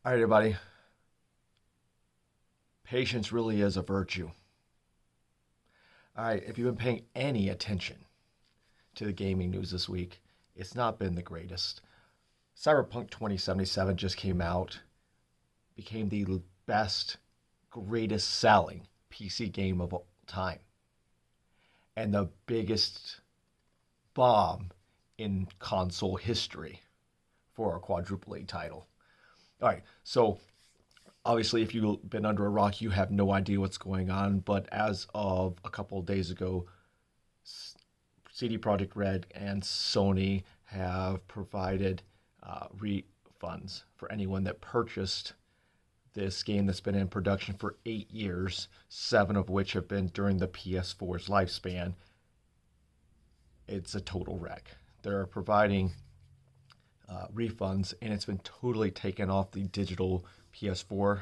All right, everybody. Patience really is a virtue. All right, if you've been paying any attention to the gaming news this week, it's not been the greatest. Cyberpunk 2077 just came out, became the best, greatest selling PC game of all time, and the biggest bomb in console history for a quadruple A title. All right, so obviously, if you've been under a rock, you have no idea what's going on. But as of a couple of days ago, CD Projekt Red and Sony have provided refunds for anyone that purchased this game that's been in production for 8 years, seven of which have been during the PS4's lifespan. It's a total wreck. They're providing refunds, and it's been totally taken off the digital PS4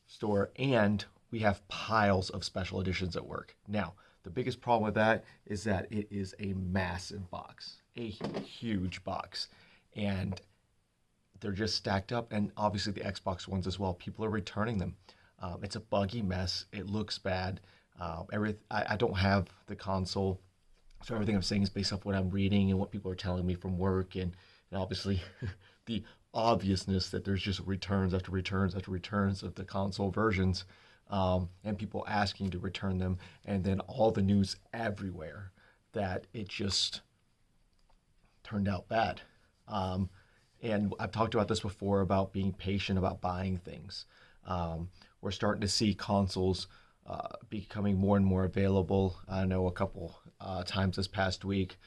store, and we have piles of special editions at work. Now, the biggest problem with that is that it is a massive box, a huge box, and they're just stacked up, and obviously the Xbox ones as well. People are returning them. It's a buggy mess. It looks bad. I don't have the console, so everything I'm saying is based off what I'm reading and what people are telling me from work, and obviously the obviousness that there's just returns after returns after returns of the console versions, and people asking to return them, and then all the news everywhere that it just turned out bad. And I've talked about this before about being patient about buying things. We're starting to see consoles becoming more and more available. I know a couple times this past week,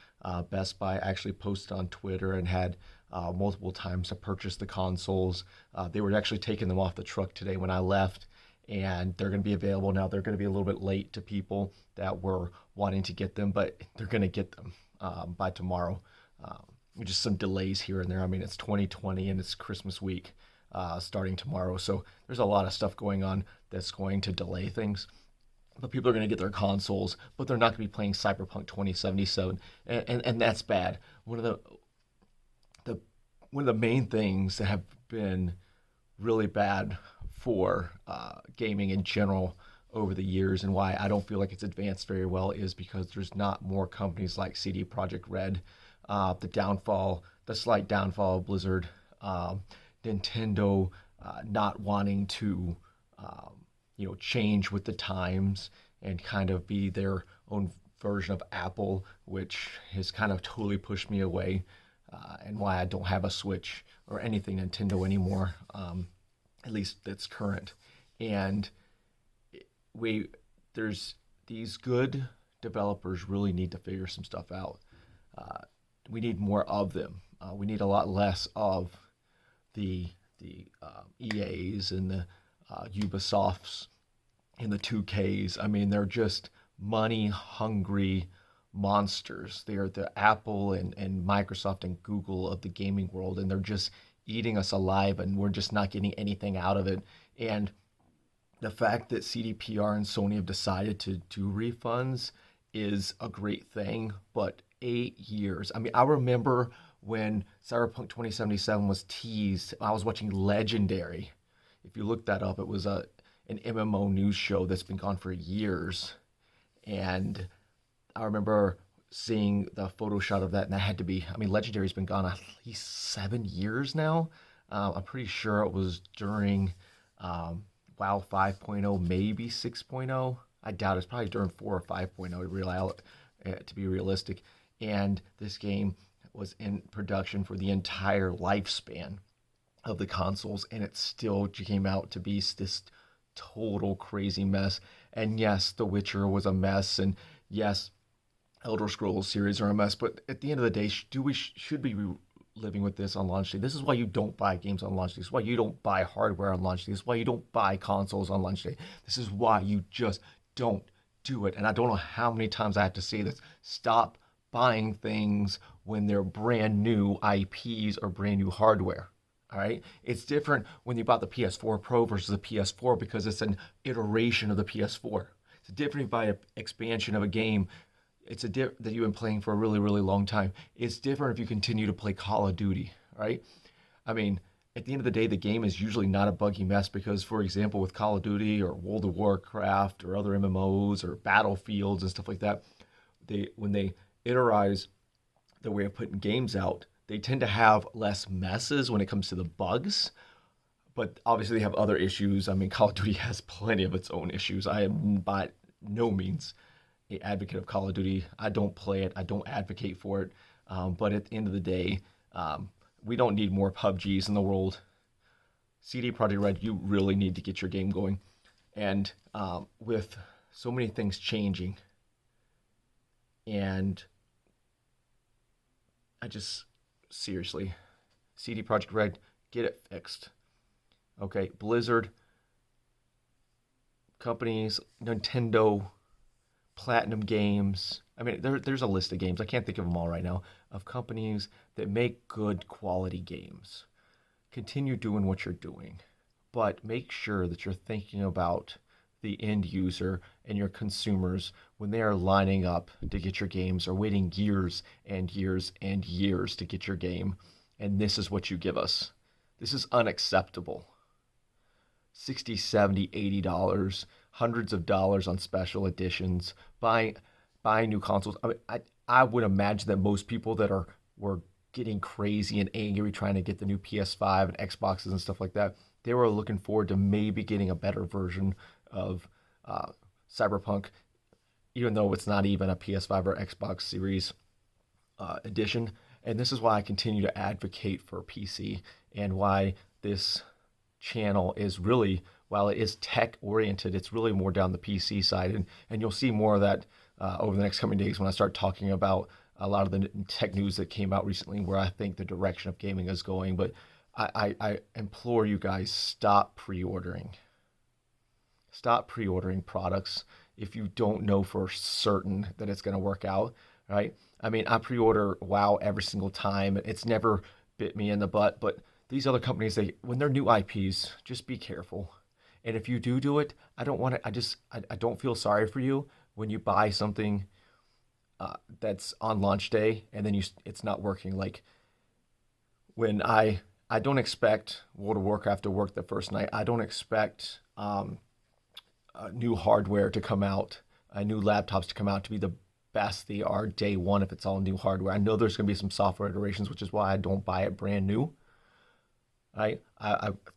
Best Buy actually posted on Twitter and had multiple times to purchase the consoles. They were actually taking them off the truck today when I left, and they're going to be available now. They're going to be a little bit late to people that were wanting to get them, but they're going to get them by tomorrow. Just some delays here and there. I mean, it's 2020 and it's Christmas week starting tomorrow, so there's a lot of stuff going on that's going to delay things. But people are going to get their consoles, but they're not going to be playing Cyberpunk 2077, and that's bad. The one of the main things that have been really bad for gaming in general over the years, and why I don't feel like it's advanced very well, is because there's not more companies like CD Projekt Red. The slight downfall of Blizzard, Nintendo not wanting to change with the times and kind of be their own version of Apple, which has kind of totally pushed me away, and why I don't have a Switch or anything Nintendo anymore, at least that's current. And we there's these good developers really need to figure some stuff out. We need more of them. We need a lot less of the EAs and the Ubisofts and the 2Ks. I mean, they're just money hungry monsters. They are the Apple and Microsoft and Google of the gaming world, and they're just eating us alive, and we're just not getting anything out of it. And the fact that CDPR and Sony have decided to do refunds is a great thing, but 8 years. I mean, I remember when Cyberpunk 2077 was teased. I was watching Legendary. If you look that up, it was an MMO news show that's been gone for years. And I remember seeing the photo shot of that, and that had to be, I mean, Legendary's been gone at least 7 years now. I'm pretty sure it was during WoW 5.0, maybe 6.0. I doubt it's probably during 4 or 5.0 to be realistic. And this game was in production for the entire lifespan of the consoles, and it still came out to be this total crazy mess. And yes, The Witcher was a mess, and yes, Elder Scrolls series are a mess. But at the end of the day, should we be living with this on launch day? This is why you don't buy games on launch day. This is why you don't buy hardware on launch day. This is why you don't buy consoles on launch day. This is why you just don't do it. And I don't know how many times I have to say this. Stop buying things when they're brand new IPs or brand new hardware. All right. It's different when you bought the PS4 Pro versus the PS4 because it's an iteration of the PS4. It's different if you buy an expansion of a game. That you've been playing for a really, really long time. It's different if you continue to play Call of Duty, right? I mean, at the end of the day, the game is usually not a buggy mess because, for example, with Call of Duty or World of Warcraft or other MMOs or Battlefields and stuff like that, when they itemize the way of putting games out, they tend to have less messes when it comes to the bugs. But obviously, they have other issues. I mean, Call of Duty has plenty of its own issues. I am by no means an advocate of Call of Duty. I don't play it. I don't advocate for it. But at the end of the day, we don't need more PUBGs in the world. CD Projekt Red, you really need to get your game going. And with so many things changing, and I just seriously, CD Projekt Red, get it fixed. Okay, Blizzard, companies, Nintendo, Platinum Games. I mean, there's a list of games. I can't think of them all right now, of companies that make good quality games. Continue doing what you're doing, but make sure that you're thinking about the end user and your consumers when they are lining up to get your games or waiting years and years and years to get your game. And this is what you give us. This is unacceptable. 60, 70, $80, hundreds of dollars on special editions, buying new consoles. I would imagine that most people that were getting crazy and angry trying to get the new PS5 and Xboxes and stuff like that, they were looking forward to maybe getting a better version of Cyberpunk, even though it's not even a PS5 or Xbox Series edition. And this is why I continue to advocate for PC and why this channel is really, while it is tech oriented, it's really more down the PC side. And you'll see more of that over the next coming days when I start talking about a lot of the tech news that came out recently where I think the direction of gaming is going. But I implore you guys, stop pre-ordering. Stop pre-ordering products if you don't know for certain that it's going to work out, right? I mean, I pre-order WoW every single time. It's never bit me in the butt, but these other companies, when they're new IPs, just be careful. And if you do it, I don't want to. I don't feel sorry for you when you buy something that's on launch day and then it's not working. Like when I don't expect World of Warcraft to work the first night. I don't expect new hardware to come out, new laptops to come out to be the best they are day one if it's all new hardware. I know there's going to be some software iterations, which is why I don't buy it brand new. The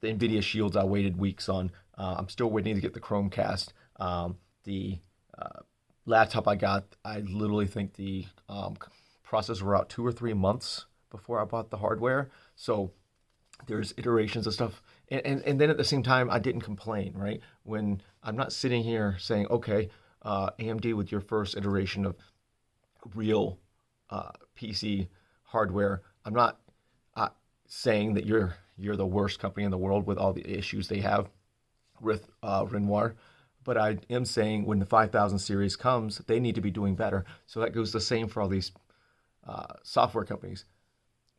NVIDIA Shields I waited weeks on. I'm still waiting to get the Chromecast. The laptop I got, I literally think the processors were out 2 or 3 months before I bought the hardware. So there's iterations of stuff. And then at the same time, I didn't complain, right? When I'm not sitting here saying, okay, AMD with your first iteration of real PC hardware, I'm not saying that you're the worst company in the world with all the issues they have with Renoir. But I am saying when the 5000 series comes, they need to be doing better. So that goes the same for all these software companies.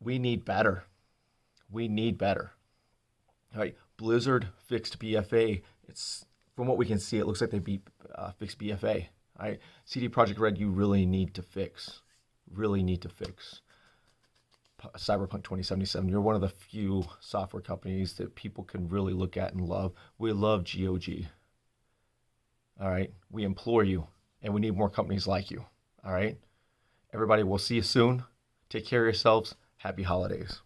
We need better. We need better. All right, Blizzard fixed BFA. It's from what we can see, it looks like they fixed BFA. All right, CD Projekt Red, you really need to fix. Really need to fix Cyberpunk 2077. You're one of the few software companies that people can really look at and love. We love GOG. All right, we implore you, and we need more companies like you. All right, everybody, we'll see you soon. Take care of yourselves. Happy holidays.